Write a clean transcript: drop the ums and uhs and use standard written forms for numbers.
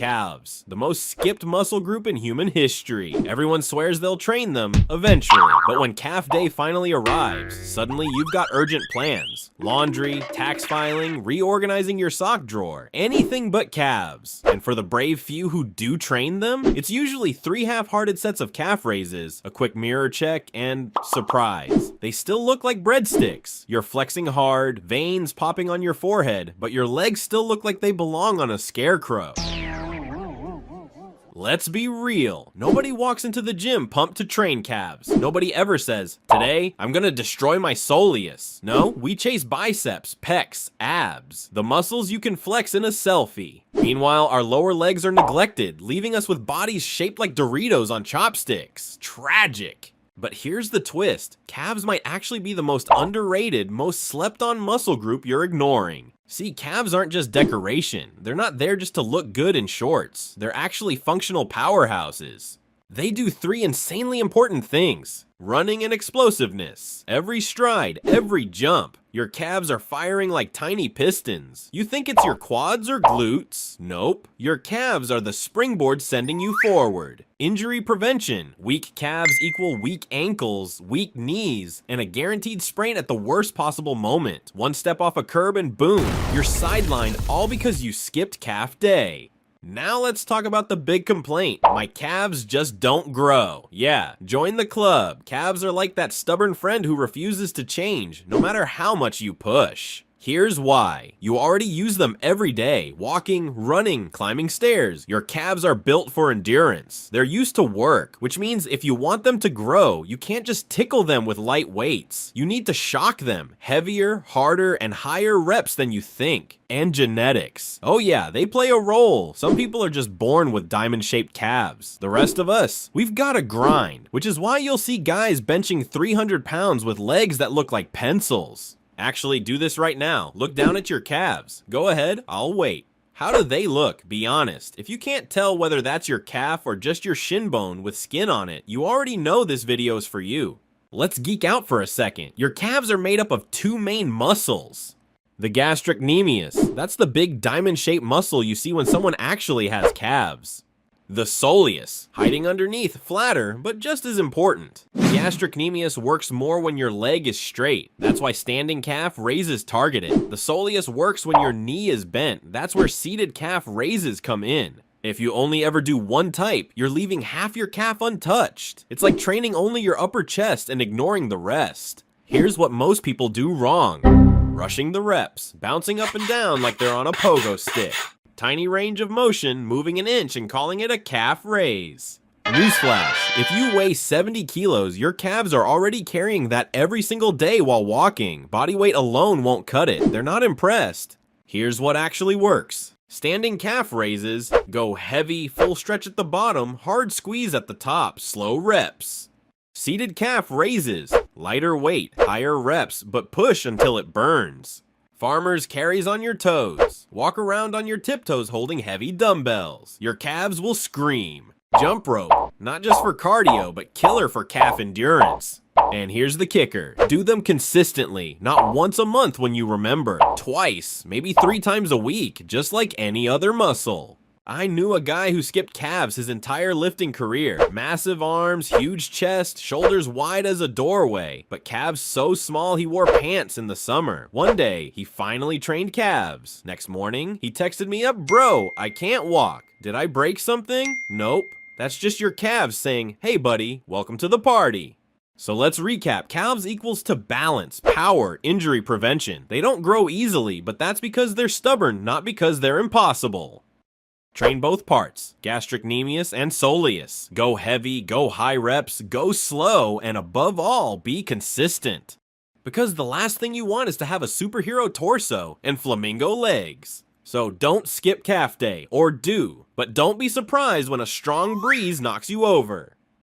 calves, the most skipped muscle group in human history. Everyone swears they'll train them eventually, but when calf day finally arrives, suddenly you've got urgent plans. Laundry, tax filing, reorganizing your sock drawer, anything but calves. And for the brave few who do train them, it's usually 3 half-hearted sets of calf raises, a quick mirror check, and surprise. They still look like breadsticks. You're flexing hard, veins popping on your forehead, but your legs still look like they belong on a scarecrow. Let's be real. Nobody walks into the gym pumped to train calves. Nobody ever says, today, I'm gonna destroy my soleus. No, we chase biceps, pecs, abs, the muscles you can flex in a selfie. Meanwhile, our lower legs are neglected, leaving us with bodies shaped like Doritos on chopsticks. Tragic. But here's the twist. Calves might actually be the most underrated, most slept on muscle group you're ignoring. See, calves aren't just decoration. They're not there just to look good in shorts. They're actually functional powerhouses. They do 3 insanely important things: running and explosiveness. Every stride, every jump. Your calves are firing like tiny pistons. You think it's your quads or glutes? Nope. Your calves are the springboard sending you forward. Injury prevention. Weak calves equal weak ankles, weak knees, and a guaranteed sprain at the worst possible moment. One step off a curb and boom, you're sidelined, all because you skipped calf day. Now let's talk about the big complaint. My calves just don't grow. Yeah, join the club. Calves are like that stubborn friend who refuses to change, no matter how much you push. Here's why. You already use them every day, walking, running, climbing stairs. Your calves are built for endurance. They're used to work, which means if you want them to grow, you can't just tickle them with light weights. You need to shock them. Heavier, harder, and higher reps than you think. And genetics. Oh yeah, they play a role. Some people are just born with diamond-shaped calves. The rest of us, we've gotta grind, which is why you'll see guys benching 300 pounds with legs that look like pencils. Actually, do this right now. Look down at your calves. Go ahead, I'll wait. How do they look? Be honest. If you can't tell whether that's your calf or just your shin bone with skin on it, you already know this video is for you. Let's geek out for a second. Your calves are made up of 2 main muscles. The gastrocnemius, that's the big diamond-shaped muscle you see when someone actually has calves. The soleus, hiding underneath, flatter, but just as important. The gastrocnemius works more when your leg is straight. That's why standing calf raises targeted. The soleus works when your knee is bent. That's where seated calf raises come in. If you only ever do one type, you're leaving half your calf untouched. It's like training only your upper chest and ignoring the rest. Here's what most people do wrong. Rushing the reps, bouncing up and down like they're on a pogo stick. Tiny range of motion, moving an inch and calling it a calf raise. Newsflash, if you weigh 70 kilos, your calves are already carrying that every single day while walking. Body weight alone won't cut it. They're not impressed. Here's what actually works. Standing calf raises, go heavy, full stretch at the bottom, hard squeeze at the top, slow reps. Seated calf raises, lighter weight, higher reps, but push until it burns. Farmers carries on your toes. Walk around on your tiptoes holding heavy dumbbells. Your calves will scream. Jump rope, not just for cardio, but killer for calf endurance. And here's the kicker. Do them consistently, not once a month when you remember. Twice, maybe 3 times a week, just like any other muscle. I knew a guy who skipped calves his entire lifting career. Massive arms, huge chest, shoulders wide as a doorway, but calves so small he wore pants in the summer. One day, he finally trained calves. Next morning, he texted me up, "Bro, I can't walk. Did I break something?" Nope. That's just your calves saying, "Hey buddy, welcome to the party." So let's recap. Calves equals to balance, power, injury prevention. They don't grow easily, but that's because they're stubborn, not because they're impossible. Train both parts, gastrocnemius and soleus. Go heavy, go high reps, go slow, and above all, be consistent. Because the last thing you want is to have a superhero torso and flamingo legs. So don't skip calf day, or do, but don't be surprised when a strong breeze knocks you over.